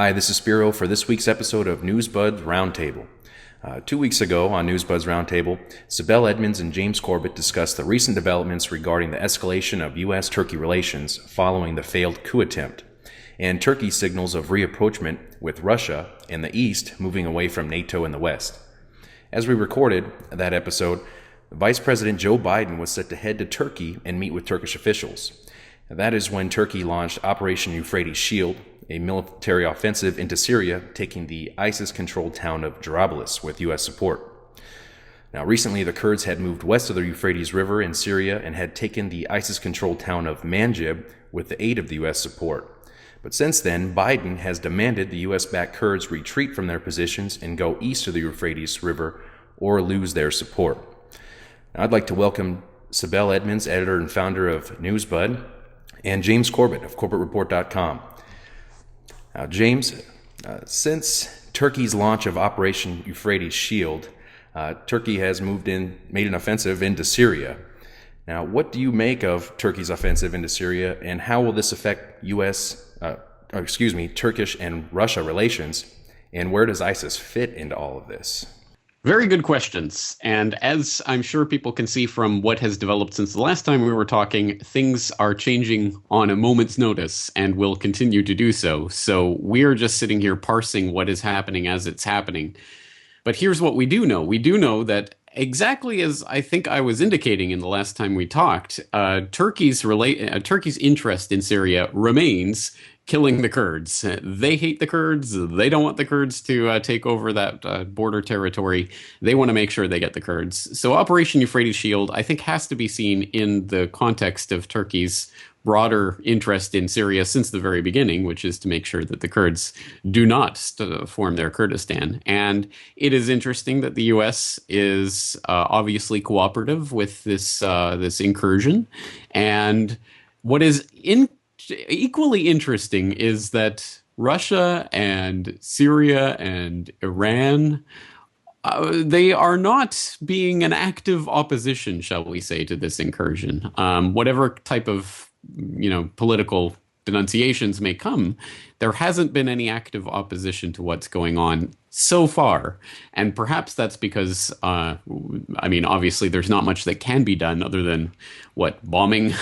Hi, this is Spiro for this week's episode of Newsbud Roundtable. 2 weeks ago on Newsbud's Roundtable, Sibel Edmonds and James Corbett discussed the recent developments regarding the escalation of U.S.-Turkey relations following the failed coup attempt, and Turkey's signals of rapprochement with Russia in the East moving away from NATO in the West. As we recorded that episode, Vice President Joe Biden was set to head to Turkey and meet with Turkish officials. That is when Turkey launched Operation Euphrates Shield, a military offensive into Syria, taking the ISIS-controlled town of Jarablus with U.S. support. Now, recently, the Kurds had moved west of the Euphrates River in Syria and had taken the ISIS-controlled town of Manjib with the aid of the U.S. support. But since then, Biden has demanded the U.S.-backed Kurds retreat from their positions and go east of the Euphrates River or lose their support. Now, I'd like to welcome Sibel Edmonds, editor and founder of Newsbud, and James Corbett of CorbettReport.com. Now, James, since Turkey's launch of Operation Euphrates Shield, Turkey has made an offensive into Syria. Now, what do you make of Turkey's offensive into Syria, and how will this affect Turkish and Russia relations, and where does ISIS fit into all of this? Very good questions. And as I'm sure people can see from what has developed since the last time we were talking, things are changing on a moment's notice and will continue to do so. So we're just sitting here parsing what is happening as it's happening. But here's what we do know. We do know that exactly as I think I was indicating in the last time we talked, Turkey's interest in Syria remains killing the Kurds. They hate the Kurds. They don't want the Kurds to take over that border territory. They want to make sure they get the Kurds. So Operation Euphrates Shield, I think, has to be seen in the context of Turkey's broader interest in Syria since the very beginning, which is to make sure that the Kurds do not form their Kurdistan. And it is interesting that the U.S. is obviously cooperative with this incursion. And what is equally interesting is that Russia and Syria and Iran, they are not being an active opposition, shall we say, to this incursion. Whatever type of political denunciations may come, there hasn't been any active opposition to what's going on so far. And perhaps that's because, obviously there's not much that can be done other than, bombing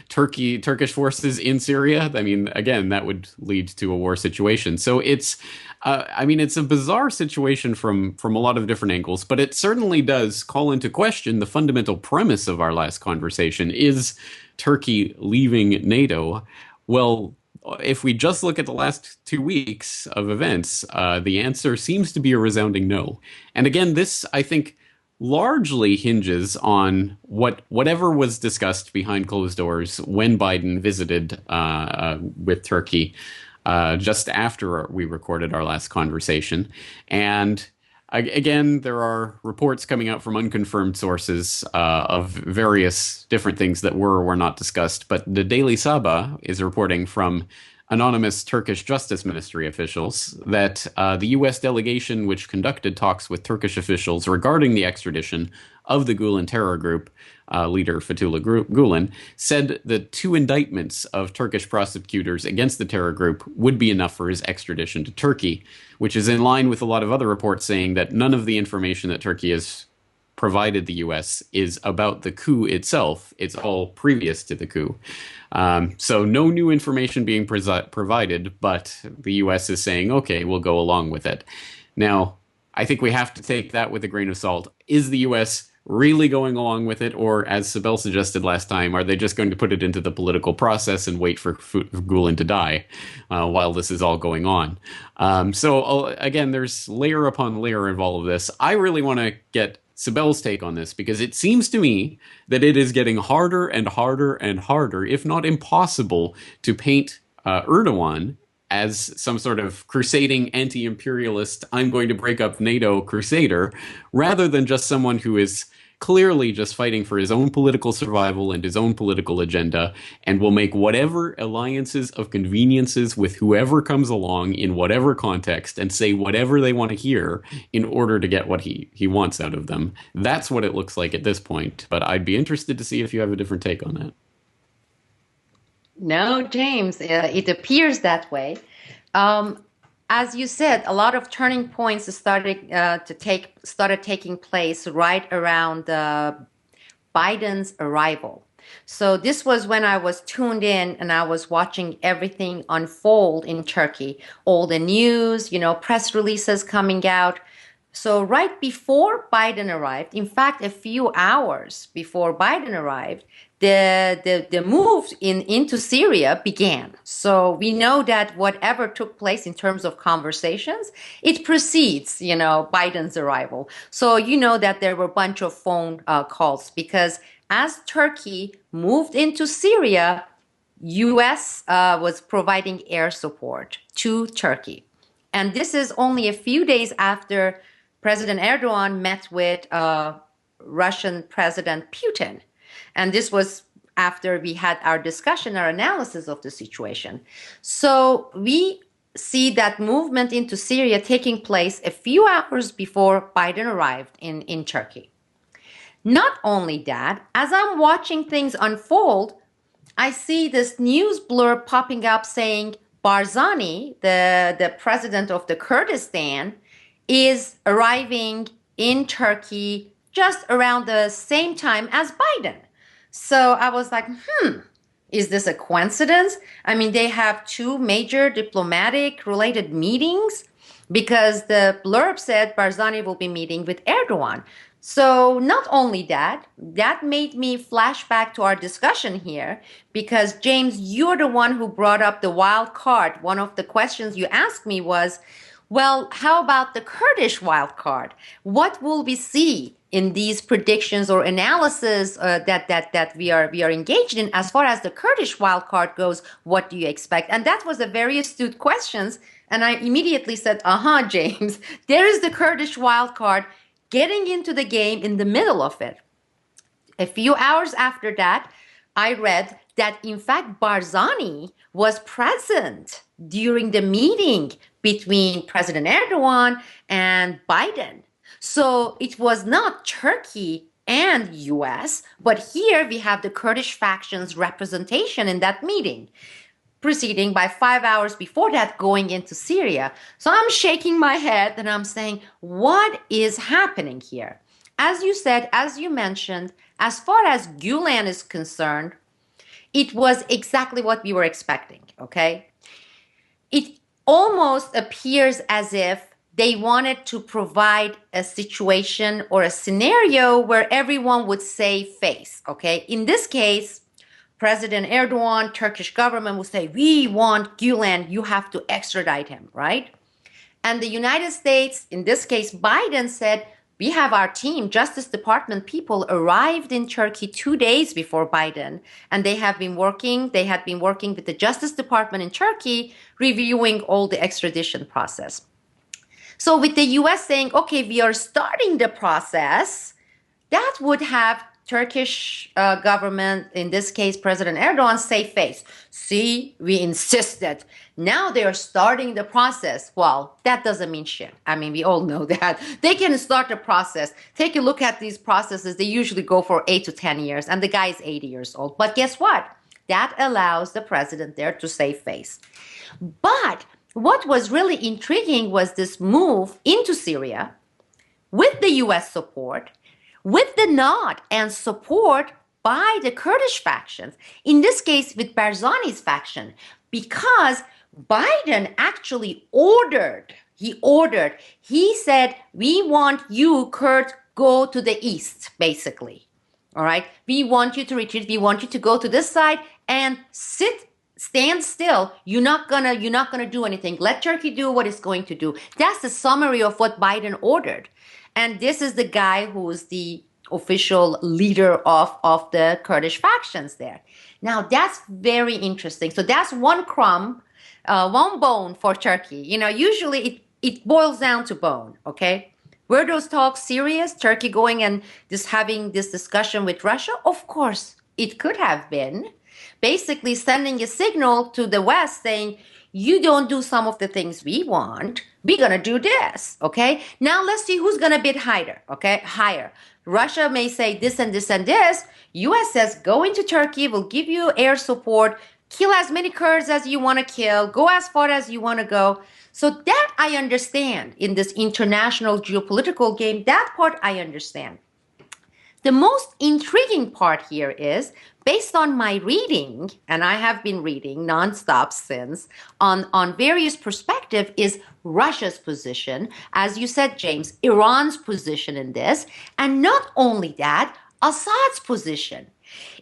Turkish forces in Syria? I mean, again, that would lead to a war situation. So it's a bizarre situation from a lot of different angles, but it certainly does call into question the fundamental premise of our last conversation. Is Turkey leaving NATO? Well, if we just look at the last 2 weeks of events, the answer seems to be a resounding no. And again, this, I think, largely hinges on whatever was discussed behind closed doors when Biden visited with Turkey just after we recorded our last conversation. And again, there are reports coming out from unconfirmed sources of various different things that were or were not discussed. But the Daily Sabah is reporting from anonymous Turkish Justice Ministry officials that the U.S. delegation which conducted talks with Turkish officials regarding the extradition of the Gulen terror group leader Fethullah Gulen said that 2 indictments of Turkish prosecutors against the terror group would be enough for his extradition to Turkey, which is in line with a lot of other reports saying that none of the information that Turkey has provided the U.S. is about the coup itself. It's all previous to the coup. So no new information being provided, but the U.S. is saying, okay, we'll go along with it. Now, I think we have to take that with a grain of salt. Is the U.S. really going along with it? Or, as Sibel suggested last time, are they just going to put it into the political process and wait for Gulen to die while this is all going on? So, again, there's layer upon layer of all of this. I really want to get Sibel's take on this, because it seems to me that it is getting harder and harder and harder, if not impossible, to paint Erdogan as some sort of crusading anti-imperialist, I'm going to break up NATO crusader, rather than just someone who is clearly just fighting for his own political survival and his own political agenda, and will make whatever alliances of conveniences with whoever comes along in whatever context and say whatever they want to hear in order to get what he wants out of them. That's what it looks like at this point. But I'd be interested to see if you have a different take on that. No, James, it appears that way. as you said, a lot of turning points started taking place right around Biden's arrival. So this was when I was tuned in and I was watching everything unfold in Turkey, all the news, press releases coming out. So right before Biden arrived, in fact, a few hours before Biden arrived, the move into Syria began. So we know that whatever took place in terms of conversations, it precedes, Biden's arrival. So you know that there were a bunch of phone calls because as Turkey moved into Syria, U.S. Was providing air support to Turkey. And this is only a few days after President Erdogan met with Russian President Putin. And this was after we had our discussion, our analysis of the situation. So we see that movement into Syria taking place a few hours before Biden arrived in Turkey. Not only that, as I'm watching things unfold, I see this news blurb popping up saying Barzani, the president of the Kurdistan, is arriving in Turkey just around the same time as Biden. So I was like, is this a coincidence? I mean, they have two major diplomatic related meetings because the blurb said Barzani will be meeting with Erdogan. So not only that made me flash back to our discussion here because James, you're the one who brought up the wild card. One of the questions you asked me was, well, how about the Kurdish wild card? What will we see in these predictions or analysis that we are engaged in as far as the Kurdish wild card goes? What do you expect? And that was a very astute question. And I immediately said, James, there is the Kurdish wild card getting into the game in the middle of it. A few hours after that, I read that in fact Barzani was present during the meeting between President Erdogan and Biden. So it was not Turkey and US, but here we have the Kurdish faction's representation in that meeting, proceeding by 5 hours before that going into Syria. So I'm shaking my head and I'm saying, what is happening here? As you said, as you mentioned, as far as Gulen is concerned, it was exactly what we were expecting, okay? It almost appears as if they wanted to provide a situation or a scenario where everyone would save face, okay? In this case, President Erdogan, Turkish government would say, we want Gulen, you have to extradite him, right? And the United States, in this case, Biden said, we have our team, Justice Department people arrived in Turkey 2 days before Biden, and they had been working with the Justice Department in Turkey, reviewing all the extradition process. So with the US saying, okay, we are starting the process, that would have Turkish government, in this case, President Erdogan, save face. See, we insisted. Now they are starting the process. Well, that doesn't mean shit. I mean, we all know that. They can start the process. Take a look at these processes. They usually go for 8 to 10 years, and the guy is 80 years old. But guess what? That allows the president there to save face. But what was really intriguing was this move into Syria with the US support, with the nod and support by the Kurdish factions, in this case with Barzani's faction, because Biden actually he said, we want you, Kurds, go to the east, basically. All right, we want you to retreat, we want you to go to this side and stand still. You're not gonna do anything. Let Turkey do what it's going to do. That's the summary of what Biden ordered. And this is the guy who is the official leader of the Kurdish factions there. Now, that's very interesting. So that's one crumb, one bone for Turkey. You know, usually it boils down to bone, okay? Were those talks serious? Turkey going and just having this discussion with Russia? Of course, it could have been. Basically sending a signal to the West saying, you don't do some of the things we want, we're going to do this, okay? Now let's see who's going to bid higher, okay? Higher. Russia may say this and this and this. U.S. says, go into Turkey, we'll give you air support, kill as many Kurds as you want to kill, go as far as you want to go. So that I understand in this international geopolitical game. That part I understand. The most intriguing part here is, based on my reading, and I have been reading nonstop since, on various perspectives, is Russia's position, as you said, James, Iran's position in this, and not only that, Assad's position.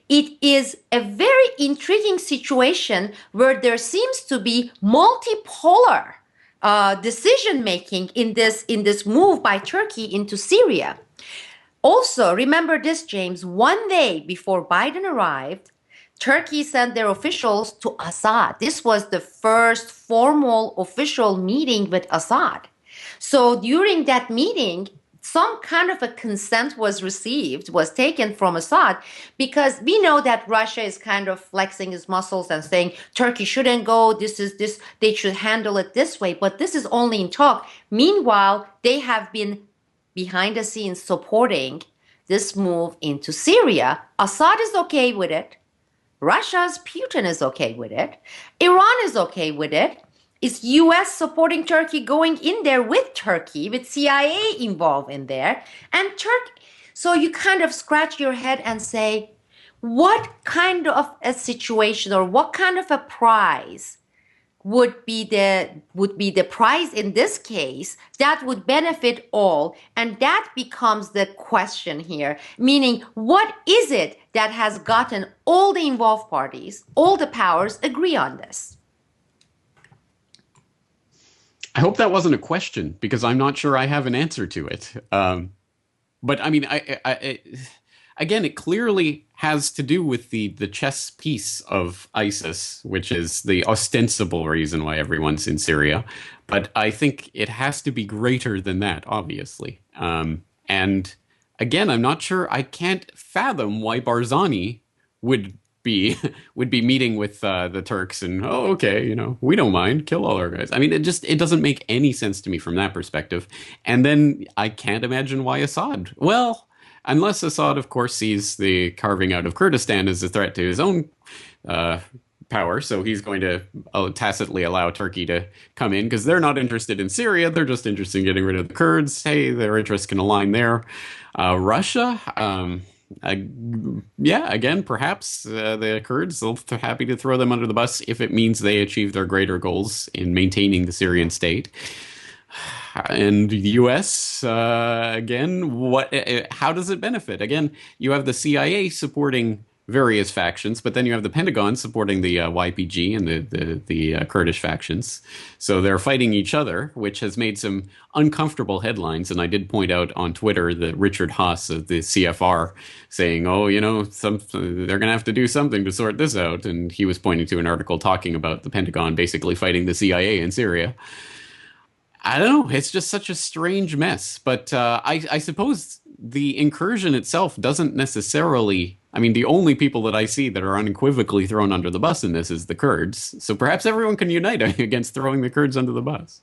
It is a very intriguing situation where there seems to be multipolar decision making in this move by Turkey into Syria. Also, remember this, James, one day before Biden arrived, Turkey sent their officials to Assad. This was the first formal official meeting with Assad. So during that meeting, some kind of a consent was taken from Assad, because we know that Russia is kind of flexing its muscles and saying Turkey shouldn't go, they should handle it this way, but this is only in talk. Meanwhile, they have been behind the scenes supporting this move into Syria. Assad is okay with it. Russia's Putin is okay with it. Iran is okay with it. Is U.S. supporting Turkey, going in there with Turkey, with CIA involved in there, and Turkey? So you kind of scratch your head and say, what kind of a situation or what kind of a prize would be the prize in this case that would benefit all? And that becomes the question here, meaning what is it that has gotten all the involved parties, all the powers agree on this? I hope that wasn't a question, because I'm not sure I have an answer to it. But I mean, again, it clearly has to do with the chess piece of ISIS, which is the ostensible reason why everyone's in Syria. But I think it has to be greater than that, obviously. And again, I'm not sure. I can't fathom why Barzani would be meeting with the Turks and, oh, okay, we don't mind, kill all our guys. I mean, it doesn't make any sense to me from that perspective. And then I can't imagine why Assad. Well, unless Assad, of course, sees the carving out of Kurdistan as a threat to his own power, so he's going to tacitly allow Turkey to come in, because they're not interested in Syria, they're just interested in getting rid of the Kurds. Hey, their interests can align there. Russia, yeah, again, perhaps the Kurds, they'll be happy to throw them under the bus if it means they achieve their greater goals in maintaining the Syrian state. And the U.S., again, how does it benefit? Again, you have the CIA supporting various factions, but then you have the Pentagon supporting the YPG and the Kurdish factions. So they're fighting each other, which has made some uncomfortable headlines. And I did point out on Twitter that Richard Haas of the CFR saying, oh, they're going to have to do something to sort this out. And he was pointing to an article talking about the Pentagon basically fighting the CIA in Syria. I don't know. It's just such a strange mess. But I suppose the incursion itself doesn't necessarily... I mean, the only people that I see that are unequivocally thrown under the bus in this is the Kurds. So perhaps everyone can unite against throwing the Kurds under the bus.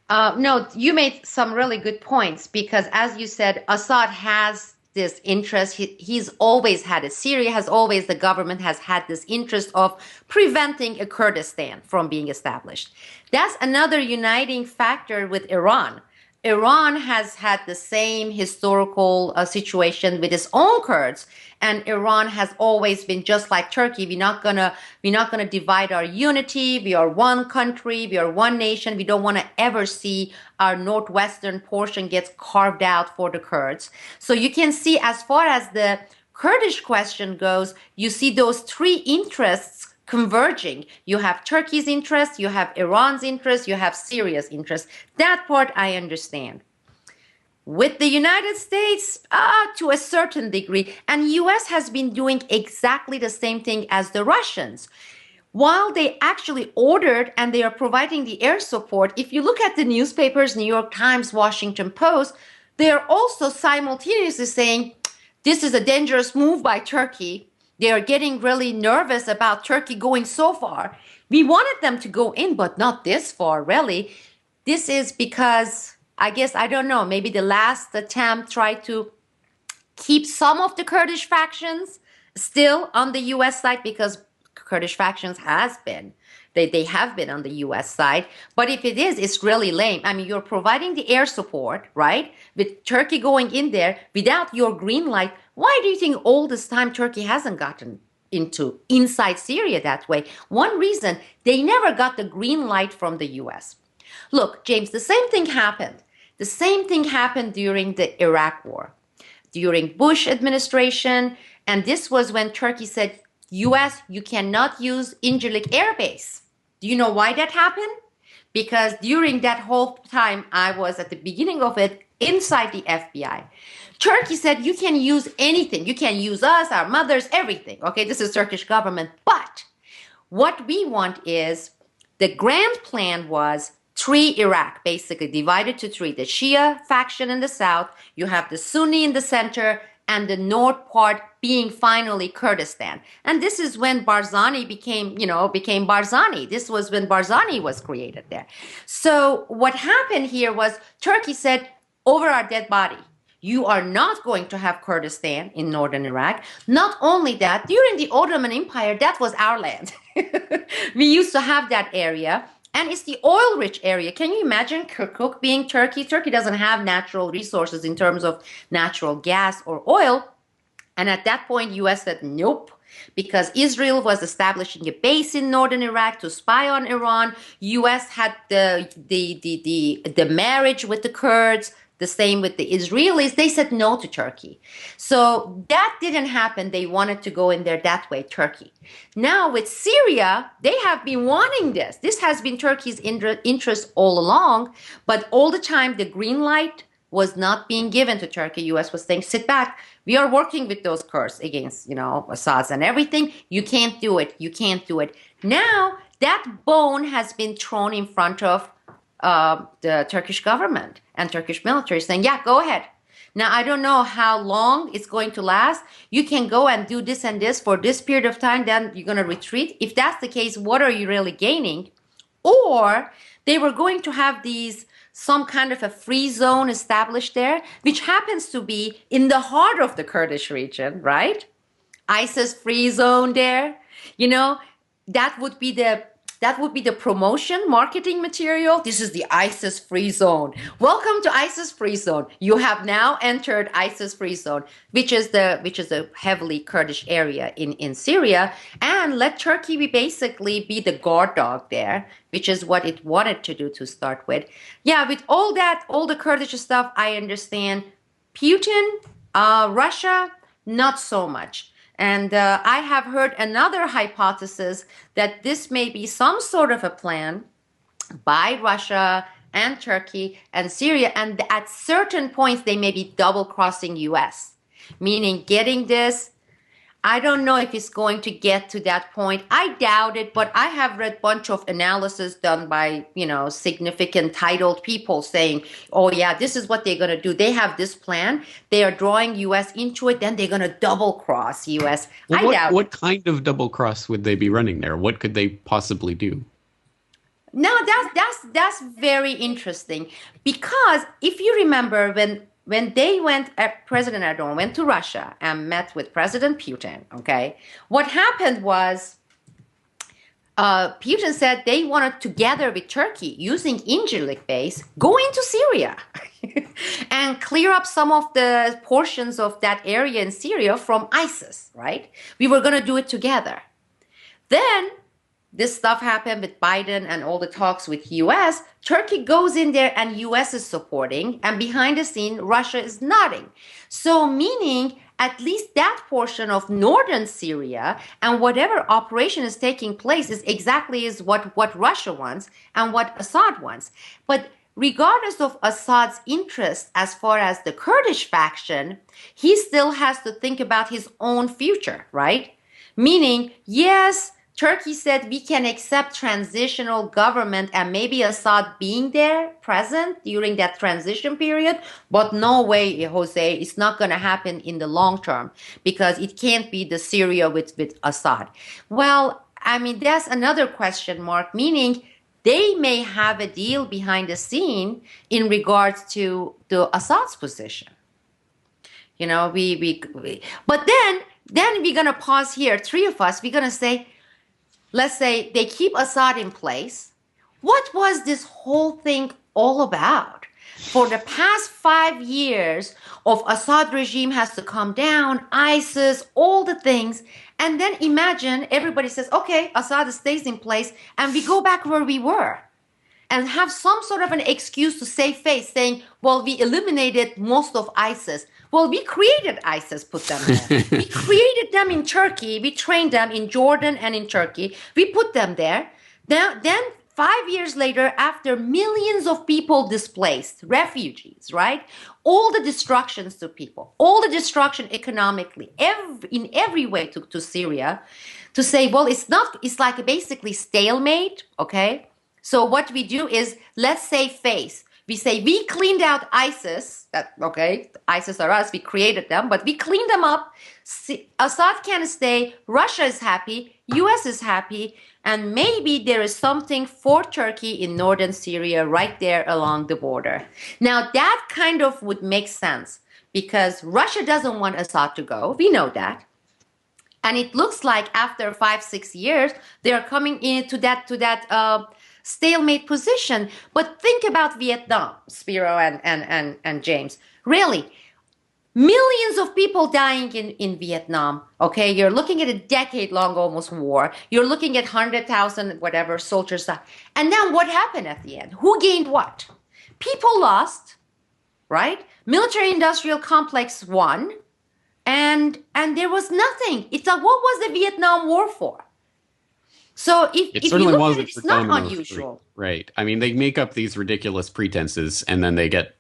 No, you made some really good points, because as you said, Assad has this interest. He's always had it. Syria has always, the government has had this interest of preventing a Kurdistan from being established. That's another uniting factor with Iran. Iran has had the same historical situation with its own Kurds, and Iran has always been just like Turkey. We're not gonna divide our unity. We are one country. We are one nation. We don't want to ever see our northwestern portion gets carved out for the Kurds. So you can see, as far as the Kurdish question goes, you see those three interests converging. You have Turkey's interest, you have Iran's interest, you have Syria's interest. That part I understand. With the United States, to a certain degree, and U.S. has been doing exactly the same thing as the Russians. While they actually ordered and they are providing the air support, if you look at the newspapers, New York Times, Washington Post, they are also simultaneously saying, this is a dangerous move by Turkey. They are getting really nervous about Turkey going so far. We wanted them to go in, but not this far, really. This is because, I guess, I don't know, maybe the last attempt tried to keep some of the Kurdish factions still on the U.S. side, because Kurdish factions has been They have been on the U.S. side. But if it is, it's really lame. I mean, you're providing the air support, right? With Turkey going in there without your green light. Why do you think all this time Turkey hasn't gotten into inside Syria that way? One reason, they never got the green light from the U.S. Look, James, the same thing happened. The same thing happened during the Iraq War, during Bush administration. And this was when Turkey said, U.S., you cannot use Incirlik Air Base. Do you know why that happened? Because during that whole time, I was at the beginning of it inside the FBI. Turkey said, you can use anything. You can use us, our mothers, everything. Okay, this is Turkish government. But what we want is, the grand plan was 3 Iraq, basically divided to 3. The Shia faction in the south, you have the Sunni in the center, and the north part being finally Kurdistan. And this is when Barzani became Barzani. This was when Barzani was created there. So what happened here was Turkey said, over our dead body, you are not going to have Kurdistan in northern Iraq. Not only that, during the Ottoman Empire, that was our land. We used to have that area. And it's the oil-rich area. Can you imagine Kirkuk being Turkey? Turkey doesn't have natural resources in terms of natural gas or oil. And at that point, U.S. said nope, because Israel was establishing a base in northern Iraq to spy on Iran. U.S. had the marriage with the Kurds. The same with the Israelis. They said no to Turkey. So that didn't happen. They wanted to go in there that way, Turkey. Now with Syria, they have been wanting this. This has been Turkey's interest all along, but all the time the green light was not being given to Turkey. U.S. was saying, sit back. We are working with those Kurds against, Assad and everything. You can't do it. You can't do it. Now that bone has been thrown in front of the Turkish government and Turkish military, saying, yeah, go ahead. Now, I don't know how long it's going to last. You can go and do this and this for this period of time, then you're going to retreat. If that's the case, what are you really gaining? Or they were going to have some kind of a free zone established there, which happens to be in the heart of the Kurdish region, right? ISIS free zone there. That would be the promotion, marketing material. This is the ISIS free zone. Welcome to ISIS free zone. You have now entered ISIS free zone, which is a heavily Kurdish area in Syria. And let Turkey basically be the guard dog there, which is what it wanted to do to start with. Yeah, with all the Kurdish stuff, I understand. Putin, Russia, not so much. And I have heard another hypothesis that this may be some sort of a plan by Russia and Turkey and Syria. And at certain points, they may be double crossing U.S., meaning getting this. I don't know if it's going to get to that point. I doubt it, but I have read a bunch of analysis done by, significant titled people saying, oh yeah, this is what they're going to do. They have this plan. They are drawing U.S. into it. Then they're going to double cross U.S. Well, what kind of double cross would they be running there? What could they possibly do? No, that's very interesting, because if you remember when President Erdogan went to Russia and met with President Putin, okay, what happened was Putin said they wanted to gather with Turkey using Incirlik base, go into Syria and clear up some of the portions of that area in Syria from ISIS, right? We were going to do it together. Then this stuff happened with Biden and all the talks with U.S. Turkey goes in there and U.S. is supporting, and behind the scene, Russia is nodding. So meaning at least that portion of northern Syria and whatever operation is taking place is exactly what Russia wants and what Assad wants. But regardless of Assad's interest as far as the Kurdish faction, he still has to think about his own future, right? Meaning, yes, Turkey said we can accept transitional government and maybe Assad being there, present during that transition period, but no way, Jose, it's not going to happen in the long term because it can't be the Syria with Assad. Well, I mean, that's another question mark, meaning they may have a deal behind the scene in regards to the Assad's position. But then we're going to pause here, 3 of us, we're going to say, let's say they keep Assad in place. What was this whole thing all about? For the past 5 years of Assad regime has to come down, ISIS, all the things. And then imagine everybody says, okay, Assad stays in place and we go back where we were. And have some sort of an excuse to save face saying, well, we eliminated most of ISIS. Well, we created ISIS, put them there. We created them in Turkey. We trained them in Jordan and in Turkey. We put them there. Then 5 years later, after millions of people displaced, refugees, right? All the destructions to people, all the destruction economically, in every way to Syria, to say, well, it's like basically stalemate, okay? So what we do is, let's save face. We say we cleaned out ISIS. ISIS are us. We created them, but we cleaned them up. Assad can stay. Russia is happy. U.S. is happy. And maybe there is something for Turkey in Northern Syria right there along the border. Now, that kind of would make sense because Russia doesn't want Assad to go. We know that. And it looks like after 5-6 years, they are coming into that stalemate position. But think about Vietnam, Spiro and James. Really, millions of people dying in Vietnam. Okay, you're looking at a decade-long almost war. You're looking at 100,000 whatever soldiers. And then what happened at the end? Who gained what? People lost, right? Military-industrial complex won, and there was nothing. It's like, what was the Vietnam War for? So if you look at it, it's not unusual. Right. I mean, they make up these ridiculous pretenses, and then they get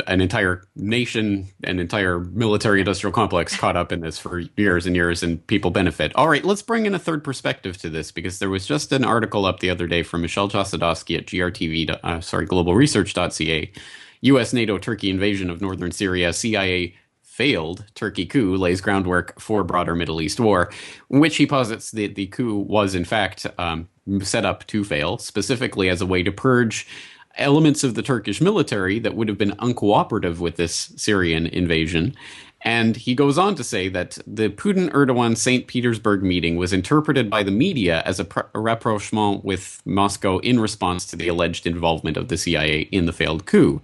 an entire nation, an entire military-industrial complex caught up in this for years and years, and people benefit. All right, let's bring in a third perspective to this, because there was just an article up the other day from Michelle Chossudovsky at globalresearch.ca. U.S. NATO Turkey invasion of northern Syria, CIA failed Turkey coup lays groundwork for broader Middle East war, which he posits that the coup was in fact set up to fail, specifically as a way to purge elements of the Turkish military that would have been uncooperative with this Syrian invasion. And he goes on to say that the Putin-Erdogan St. Petersburg meeting was interpreted by the media as a rapprochement with Moscow in response to the alleged involvement of the CIA in the failed coup.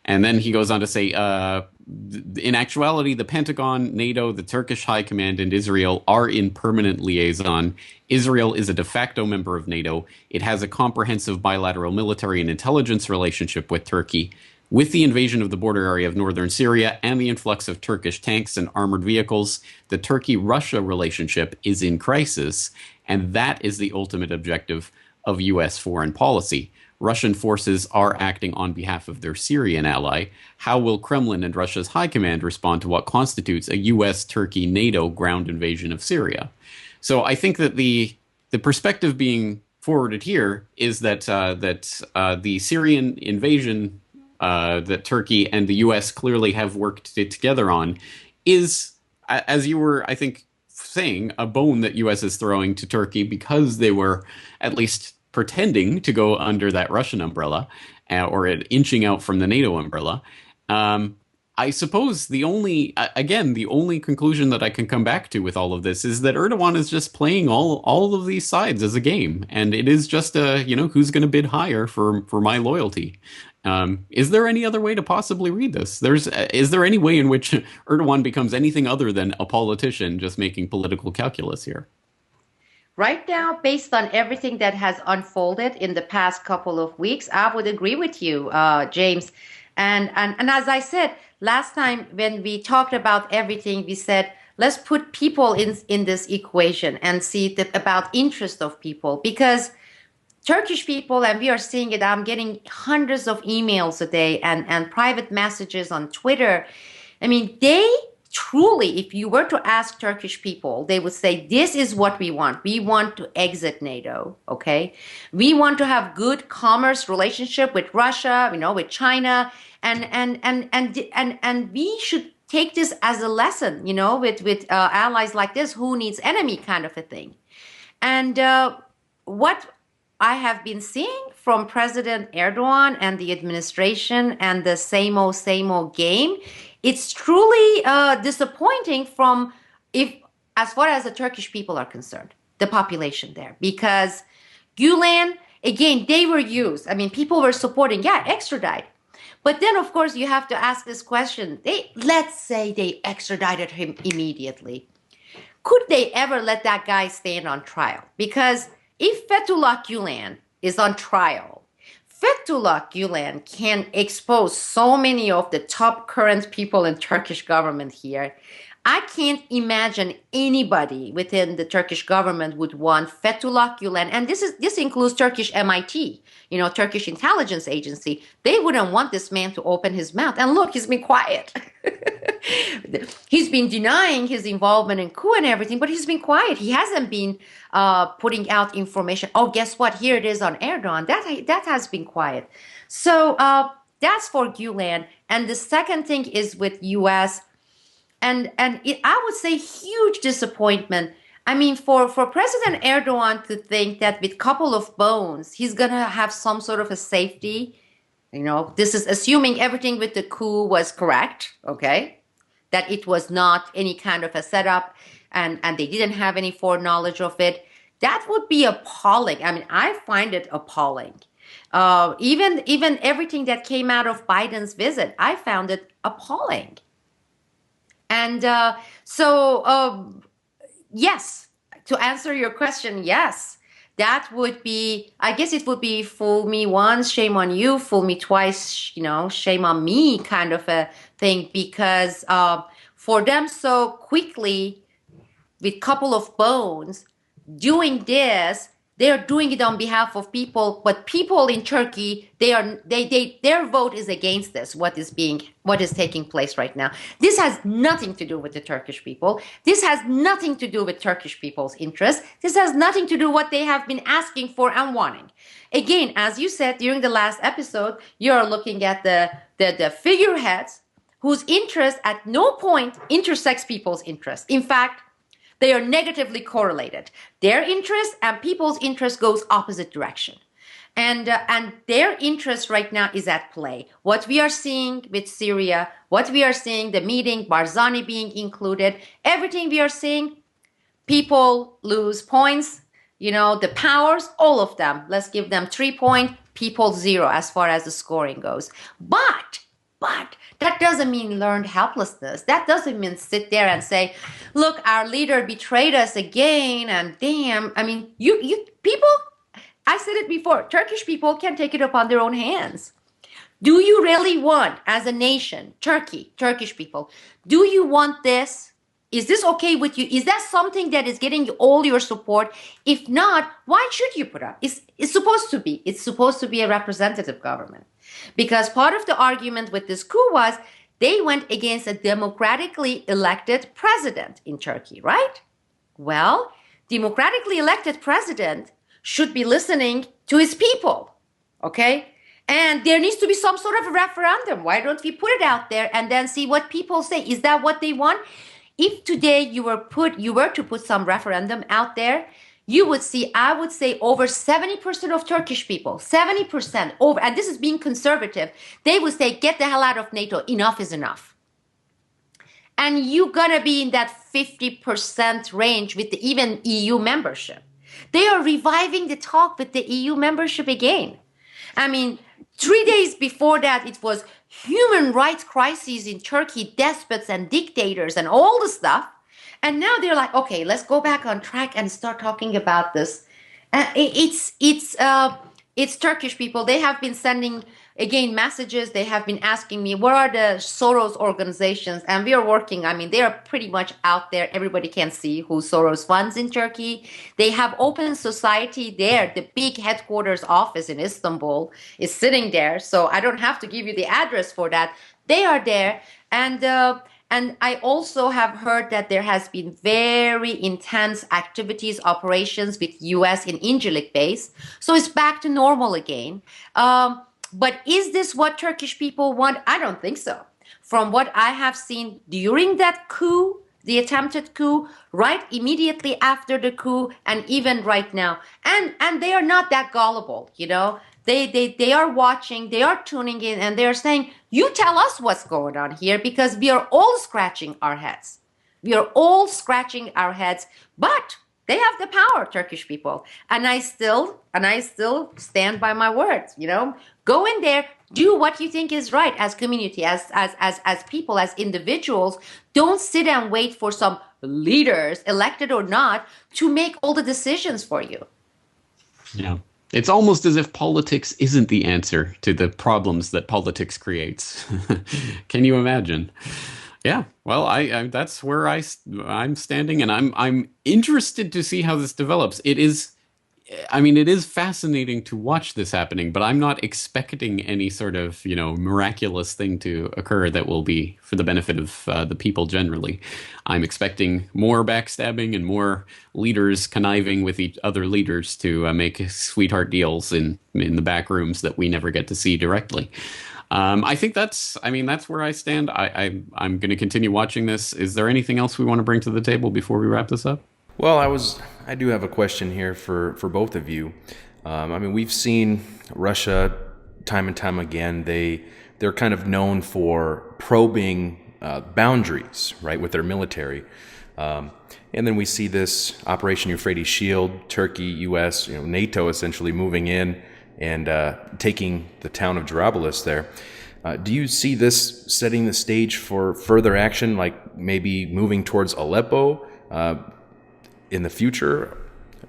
And then he goes on to say, in actuality, the Pentagon, NATO, the Turkish High Command, and Israel are in permanent liaison. Israel is a de facto member of NATO. It has a comprehensive bilateral military and intelligence relationship with Turkey. With the invasion of the border area of northern Syria and the influx of Turkish tanks and armored vehicles, the Turkey-Russia relationship is in crisis, and that is the ultimate objective of U.S. foreign policy. Russian forces are acting on behalf of their Syrian ally. How will Kremlin and Russia's high command respond to what constitutes a U.S., Turkey, NATO ground invasion of Syria? So I think that the perspective being forwarded here is that the Syrian invasion that Turkey and the U.S. clearly have worked together on is, as you were, I think, saying, a bone that U.S. is throwing to Turkey because they were at least pretending to go under that Russian umbrella or inching out from the NATO umbrella. I suppose the only conclusion that I can come back to with all of this is that Erdogan is just playing all of these sides as a game. And it is just who's going to bid higher for my loyalty. Is there any other way to possibly read this? Is there any way in which Erdogan becomes anything other than a politician just making political calculus here? Right now, based on everything that has unfolded in the past couple of weeks, I would agree with you, James. And as I said, last time when we talked about everything, we said, let's put people in this equation and see about interest of people. Because Turkish people, and we are seeing it, I'm getting hundreds of emails a day and private messages on Twitter. I mean, they truly, if you were to ask Turkish people, they would say, this is what we want. We want to exit NATO, okay? We want to have good commerce relationship with Russia, with China, and we should take this as a lesson, with allies like this, who needs enemy kind of a thing. And what I have been seeing from President Erdogan and the administration and the same old game, it's truly disappointing as far as the Turkish people are concerned. the population there, because Gulen, again, they were used. I mean, people were supporting, yeah, extradite. But then, of course, you have to ask this question. Let's say they extradited him immediately. Could they ever let that guy stand on trial? Because if Fethullah Gulen is on trial, Fethullah Gulen can expose so many of the top current people in Turkish government here. I can't imagine anybody within the Turkish government would want Fethullah Gulen, and this includes Turkish MIT, Turkish intelligence agency. They wouldn't want this man to open his mouth. And look, he's been quiet. He's been denying his involvement in coup and everything, but he's been quiet. He hasn't been putting out information. Oh, guess what? Here it is on Erdogan. That has been quiet. So that's for Gulen. And the second thing is with U.S., and I would say huge disappointment. I mean, for President Erdogan to think that with a couple of bones, he's going to have some sort of a safety, this is assuming everything with the coup was correct, okay? That it was not any kind of a setup and they didn't have any foreknowledge of it. That would be appalling. I mean, I find it appalling. Even everything that came out of Biden's visit, I found it appalling. And yes, to answer your question, yes, that would be, I guess it would be fool me once, shame on you, fool me twice, shame on me kind of a thing, because for them so quickly, with a couple of bones, doing this, they're doing it on behalf of people, but people in Turkey, their vote is against this, what is taking place right now. This has nothing to do with the Turkish people. This has nothing to do with Turkish people's interests. This has nothing to do with what they have been asking for and wanting. Again, as you said during the last episode, you're looking at the figureheads whose interest at no point intersects people's interests. In fact, they are negatively correlated. Their interest and people's interest goes opposite direction. And their interest right now is at play. What we are seeing with Syria, what we are seeing, the meeting, Barzani being included, everything we are seeing, people lose points, the powers, all of them. Let's give them 3 points, people 0 as far as the scoring goes. But that doesn't mean learned helplessness. That doesn't mean sit there and say, look, our leader betrayed us again, and damn. I mean, you people, I said it before, Turkish people can take it upon their own hands. Do you really want, as a nation, Turkish people, do you want this? Is this okay with you? Is that something that is getting you all your support? If not, why should you put up? It's supposed to be. It's supposed to be a representative government. Because part of the argument with this coup was they went against a democratically elected president in Turkey, right? Well, democratically elected president should be listening to his people, okay? And there needs to be some sort of a referendum. Why don't we put it out there and then see what people say? Is that what they want? If today you were to put some referendum out there, you would see, I would say, over 70% of Turkish people, 70% over, and this is being conservative, they would say, get the hell out of NATO, enough is enough. And you're gonna be in that 50% range with the even EU membership. They are reviving the talk with the EU membership again. I mean, 3 days before that, it was human rights crises in Turkey, despots and dictators and all the stuff. And now they're like, okay, let's go back on track and start talking about this. It's Turkish people. They have been sending, again, messages. They have been asking me, what are the Soros organizations? And we are working. I mean, they are pretty much out there. Everybody can see who Soros funds in Turkey. They have open society there. The big headquarters office in Istanbul is sitting there. So I don't have to give you the address for that. They are there. And I also have heard that there has been very intense activities, operations with U.S. in Incirlik base. So it's back to normal again. But is this what Turkish people want? I don't think so. From what I have seen during that coup, the attempted coup, right immediately after the coup, and even right now. And they are not that gullible, They are watching, they are tuning in, and they're saying, you tell us what's going on here, because we are all scratching our heads. We are all scratching our heads, but They have the power, Turkish people. And I still stand by my words, Go in there, do what you think is right as community, as people, as individuals. Don't sit and wait for some leaders, elected or not, to make all the decisions for you. Yeah. It's almost as if politics isn't the answer to the problems that politics creates. Can you imagine? Yeah, well, I that's where I'm standing, and I'm interested to see how this develops. It is fascinating to watch this happening, but I'm not expecting any sort of miraculous thing to occur that will be for the benefit of the people generally. I'm expecting more backstabbing and more leaders conniving with each other leaders to make sweetheart deals in the back rooms that we never get to see directly. I think that's where I stand. I'm going to continue watching this. Is there anything else we want to bring to the table before we wrap this up? Well, I do have a question here for both of you. We've seen Russia time and time again. They're kind of known for probing boundaries, right, with their military. And then we see this Operation Euphrates Shield, Turkey, U.S., NATO essentially moving in and taking the town of Jarablus there. Do you see this setting the stage for further action, like maybe moving towards Aleppo in the future?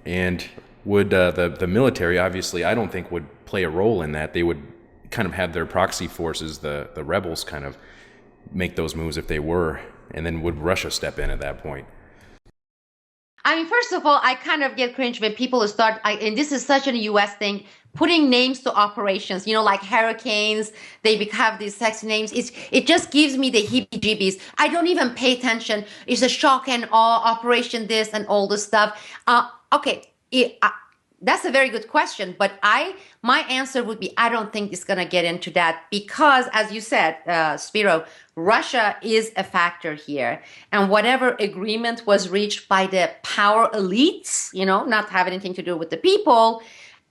And would the military, obviously, I don't think would play a role in that. They would kind of have their proxy forces, the rebels, kind of make those moves if they were, and then would Russia step in at that point? First of all, I kind of get cringe when people start, and this is such a U.S. thing, putting names to operations, like hurricanes. They have these sexy names. It just gives me the heebie-jeebies. I don't even pay attention. It's a shock and awe operation, this and all this stuff. That's a very good question, but my answer would be I don't think it's going to get into that because, as you said, Spiro, Russia is a factor here. And whatever agreement was reached by the power elites, not have anything to do with the people,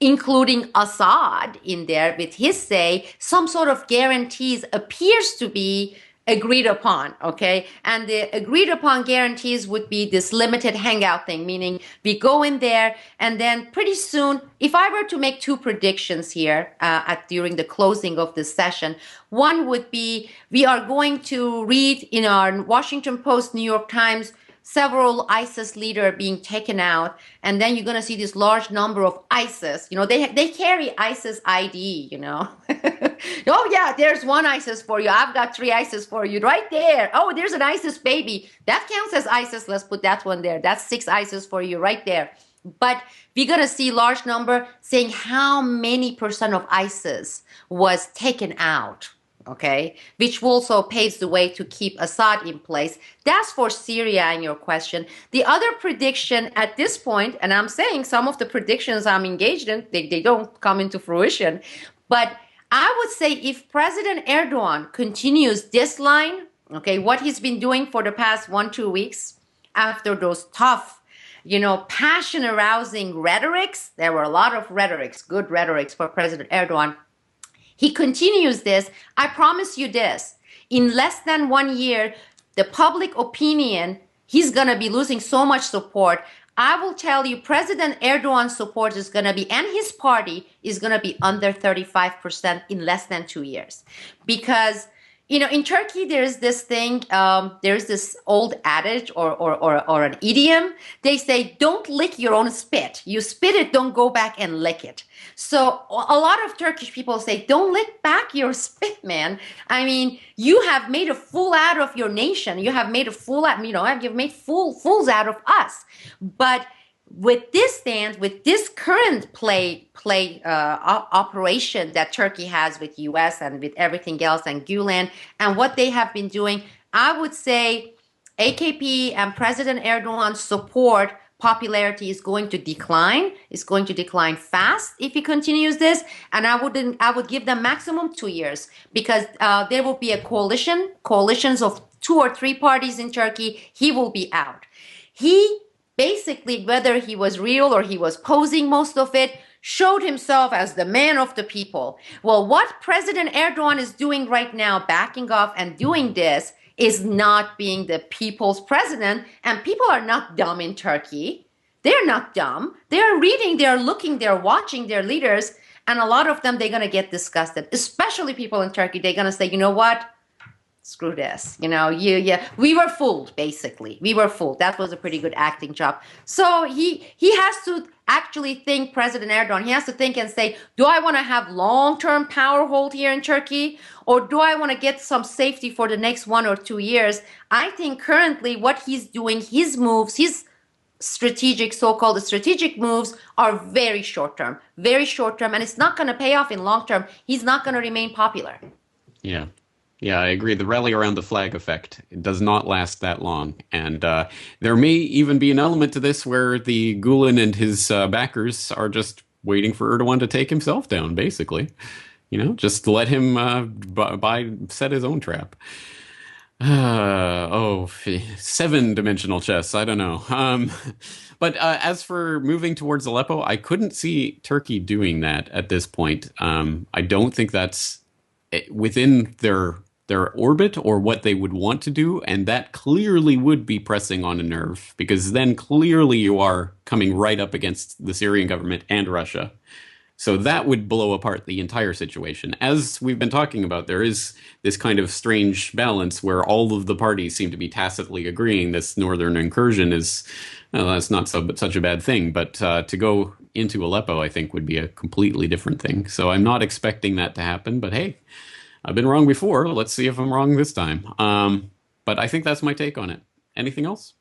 including Assad in there with his say, some sort of guarantees appears to be agreed upon, okay? And the agreed upon guarantees would be this limited hangout thing, meaning we go in there and then pretty soon, if I were to make two predictions here during the closing of this session, one would be we are going to read in our Washington Post, New York Times, several ISIS leader being taken out, and then you're going to see this large number of ISIS. They carry ISIS ID, Oh, yeah, there's one ISIS for you. I've got 3 ISIS for you right there. Oh, there's an ISIS baby. That counts as ISIS. Let's put that one there. That's 6 ISIS for you right there. But we're going to see large number saying how many % of ISIS was taken out. Okay, which also paves the way to keep Assad in place. That's for Syria in your question. The other prediction at this point, and I'm saying some of the predictions I'm engaged in, they don't come into fruition. But I would say if President Erdogan continues this line, okay, what he's been doing for the past 1-2 weeks after those tough, passion-arousing rhetorics, there were a lot of rhetorics, good rhetorics for President Erdogan. He continues this, I promise you this, in less than 1 year, the public opinion, he's going to be losing so much support. I will tell you, President Erdogan's support is going to be, and his party is going to be under 35% in less than 2 years. Because, in Turkey, there's this thing, there's this old adage or an idiom. They say, don't lick your own spit. You spit it, don't go back and lick it. So a lot of Turkish people say, don't lick back your spit, man. You have made a fool out of your nation. You have made a fool out, you've made fools out of us. But with this stance, with this current operation that Turkey has with U.S. and with everything else and Gulen and what they have been doing, I would say AKP and President Erdogan's support popularity is going to decline. It's going to decline fast if he continues this. And I would give them maximum 2 years because there will be a coalitions of 2 or 3 parties in Turkey. He will be out. He basically, whether he was real or he was posing most of it, showed himself as the man of the people. Well, what President Erdogan is doing right now, backing off and doing this, is not being the people's president. And people are not dumb in Turkey. They're not dumb. They're reading, they're looking, they're watching their leaders. And a lot of them, they're going to get disgusted, especially people in Turkey. They're going to say, you know what? Screw this. We were fooled, basically. We were fooled. That was a pretty good acting job. So he has to actually think, President Erdogan, he has to think and say, do I want to have long-term power hold here in Turkey? Or do I want to get some safety for the next 1 or 2 years? I think currently what he's doing, his moves, his so-called strategic moves are very short-term, and it's not going to pay off in long-term. He's not going to remain popular. Yeah. Yeah, I agree. The rally around the flag effect, it does not last that long. And there may even be an element to this where the Gulen and his backers are just waiting for Erdogan to take himself down, basically. Just let him set his own trap. Seven-dimensional chess. I don't know. But as for moving towards Aleppo, I couldn't see Turkey doing that at this point. I don't think that's within their orbit or what they would want to do, and that clearly would be pressing on a nerve, because then clearly you are coming right up against the Syrian government and Russia. So that would blow apart the entire situation. As we've been talking about, there is this kind of strange balance where all of the parties seem to be tacitly agreeing this northern incursion is, that's not such a bad thing. But to go into Aleppo, I think, would be a completely different thing. So I'm not expecting that to happen. But hey, I've been wrong before. Let's see if I'm wrong this time. But I think that's my take on it. Anything else?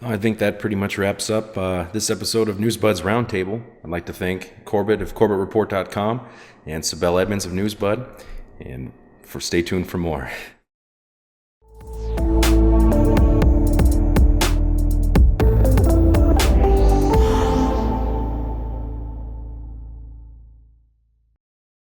I think that pretty much wraps up this episode of Newsbud's Roundtable. I'd like to thank Corbett of CorbettReport.com and Sibel Edmonds of Newsbud, and stay tuned for more.